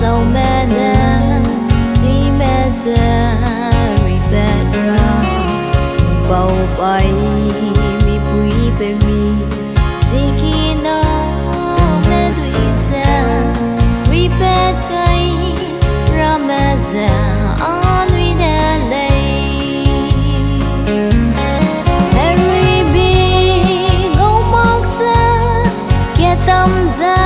Dẫu mẹ đã chỉ mẹ ra ripera bầu bay mi bui be mi zikina mẹ đuôi ra ripet kai ramaza anui da lei Harry B ngô mọc ra kia tâm ra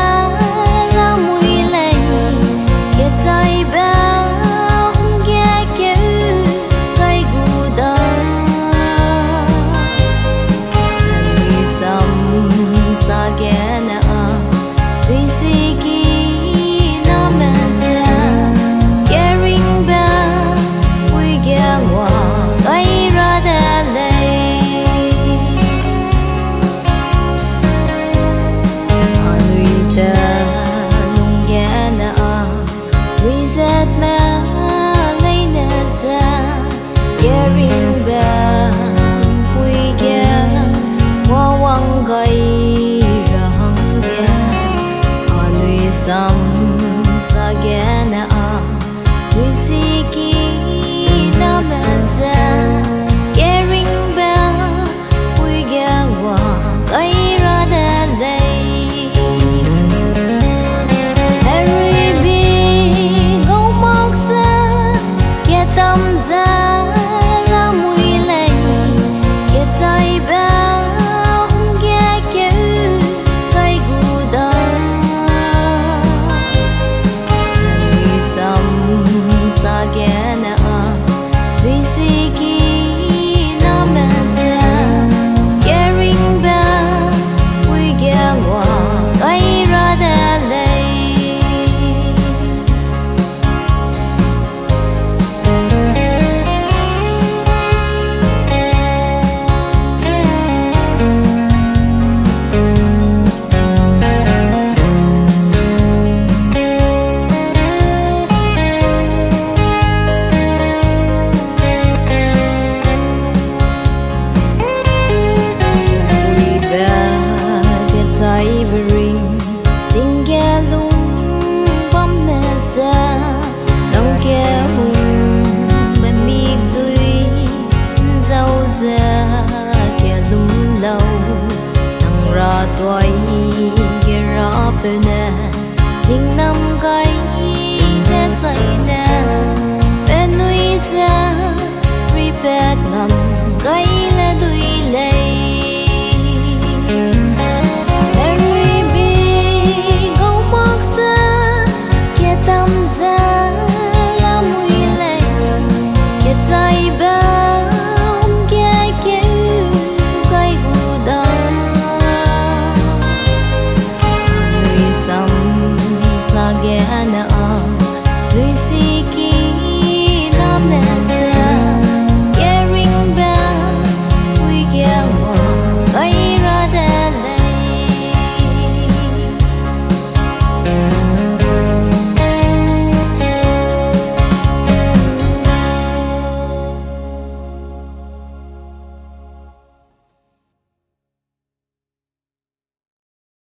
Sagana Wisiki Namaza Caring Bell Wigawa Gaira Dalay Harry B Ngô Mọc Sa Ketamza Lamui Lay Ketai Bell Gaku Gai Gudam Sagana Wisiki Namaza Caring Bell Wigawa Gaira Dalay Tuổi kia rõ bên nhưng năm cái đã say nè bên núi xa ripet ngầm cái